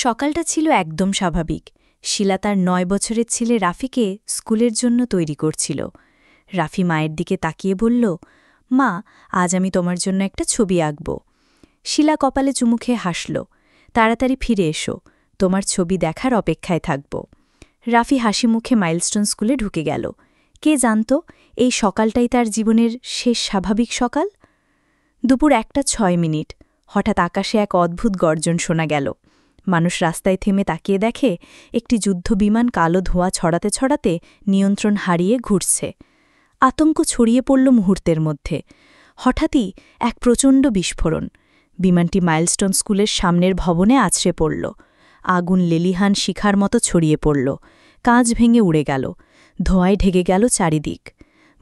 সকালটা ছিল একদম স্বাভাবিক। শিলা তার ৯ বছরের ছেলে রাফিকে স্কুলের জন্য তৈরি করছিল। রাফি মায়ের দিকে তাকিয়ে বলল, মা, আজ আমি তোমার জন্য একটা ছবি আঁকব। শিলা কপালে চুমু খেয়ে হাসল। তাড়াতাড়ি ফিরে এসো, তোমার ছবি দেখার অপেক্ষায় থাকব। রাফি হাসি মুখে মাইলস্টোন স্কুলে ঢুকে গেল। কে জানত এই সকালটাই তার জীবনের শেষ স্বাভাবিক সকাল। দুপুর 1:06। হঠাৎ আকাশে এক অদ্ভুত গর্জন শোনা গেল। মানুষ রাস্তায় থেমে তাকিয়ে দেখে একটি যুদ্ধবিমান কালো ধোঁয়া ছড়াতে ছড়াতে নিয়ন্ত্রণ হারিয়ে ঘুরছে। আতঙ্ক ছড়িয়ে পড়ল মুহূর্তের মধ্যে। হঠাৎই এক প্রচণ্ড বিস্ফোরণ। বিমানটি মাইলস্টোন স্কুলের সামনের ভবনে আছড়ে পড়ল। আগুন লেলিহান শিখার মতো ছড়িয়ে পড়ল। কাঁচ ভেঙে উড়ে গেল। ধোঁয়ায় ঢেকে গেল চারিদিক।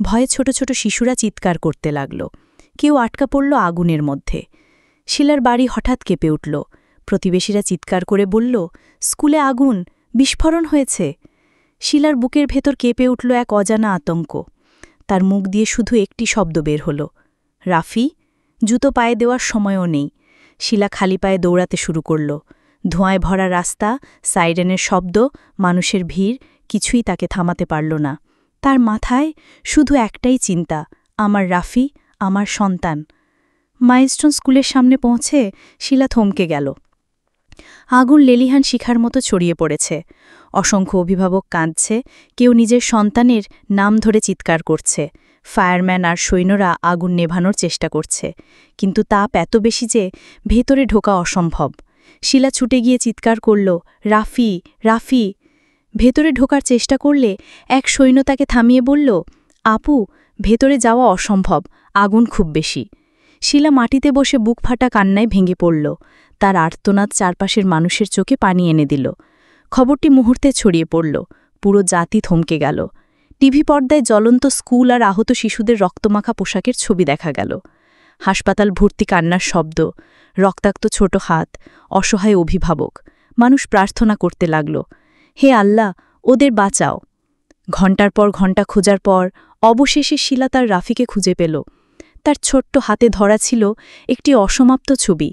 ভয়ে ছোট ছোট শিশুরা চিৎকার করতে লাগল। কেউ আটকা পড়ল আগুনের মধ্যে। শিলার বাড়ি হঠাৎ কেঁপে উঠল। প্রতিবেশীরা চিৎকার করে বলল, স্কুলে আগুন, বিস্ফোরণ হয়েছে। শিলার বুকের ভেতর কেঁপে উঠল এক অজানা আতঙ্ক। তার মুখ দিয়ে শুধু একটি শব্দ বের হল, রাফি। জুতো পায়ে দেওয়ার সময়ও নেই। শিলা খালি পায়ে দৌড়াতে শুরু করল। ধোঁয়ায় ভরা রাস্তা, সাইরেনের শব্দ, মানুষের ভিড়, কিছুই তাকে থামাতে পারল না। তার মাথায় শুধু একটাই চিন্তা, আমার রাফি, আমার সন্তান। মাইলস্টোন স্কুলের সামনে পৌঁছে শিলা থমকে গেল। আগুন লেলিহান শিখার মতো ছড়িয়ে পড়েছে। অসংখ্য অভিভাবক কাঁদছে, কেউ নিজের সন্তানের নাম ধরে চিৎকার করছে। ফায়ারম্যান আর সৈন্যরা আগুন নেভানোর চেষ্টা করছে, কিন্তু তাপ এত বেশি যে ভেতরে ঢোকা অসম্ভব। শিলা ছুটে গিয়ে চিৎকার করল, রাফি, রাফি। ভেতরে ঢোকার চেষ্টা করলে এক সৈন্য তাকে থামিয়ে বলল, আপু, ভেতরে যাওয়া অসম্ভব, আগুন খুব বেশি। শিলা মাটিতে বসে বুক ফাটা কান্নায় ভেঙে পড়ল। তার আর্তনাদ চারপাশের মানুষের চোখে পানি এনে দিল। খবরটি মুহূর্তে ছড়িয়ে পড়ল। পুরো জাতি থমকে গেল। টিভি পর্দায় জ্বলন্ত স্কুল আর আহত শিশুদের রক্তমাখা পোশাকের ছবি দেখা গেল। হাসপাতাল ভর্তি কান্নার শব্দ, রক্তাক্ত ছোট হাত, অসহায় অভিভাবক। মানুষ প্রার্থনা করতে লাগল, হে আল্লাহ, ওদের বাঁচাও। ঘণ্টার পর ঘণ্টা খোঁজার পর অবশেষে শিলা তার রাফিকে খুঁজে পেল। তার ছোট্ট হাতে ধরা ছিল একটি অসমাপ্ত ছবি,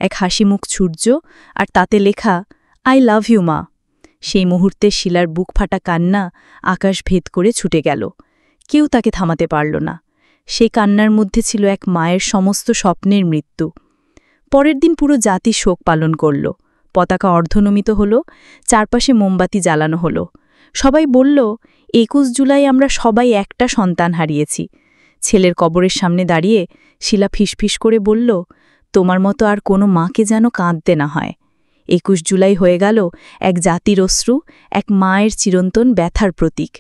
এক হাসিমুখ সূর্য, আর তাতে লেখা, আই লাভ ইউ মা। সেই মুহূর্তে শিলার বুক ফাটা কান্না আকাশ ভেদ করে ছুটে গেল। কেউ তাকে থামাতে পারল না। সেই কান্নার মধ্যে ছিল এক মায়ের সমস্ত স্বপ্নের মৃত্যু। পরের দিন পুরো জাতি শোক পালন করল। পতাকা অর্ধনমিত হল, চারপাশে মোমবাতি জ্বালানো হল। সবাই বলল, ২১ জুলাই আমরা সবাই একটা সন্তান হারিয়েছি। ছেলের কবরের সামনে দাঁড়িয়ে শিলা ফিসফিস করে বলল, তোমার মতো আর কোনো মাকে যেন কাঁদতে না হয়। ২১ জুলাই হয়ে গেল এক জাতির অশ্রু, এক মায়ের চিরন্তন ব্যথার প্রতীক।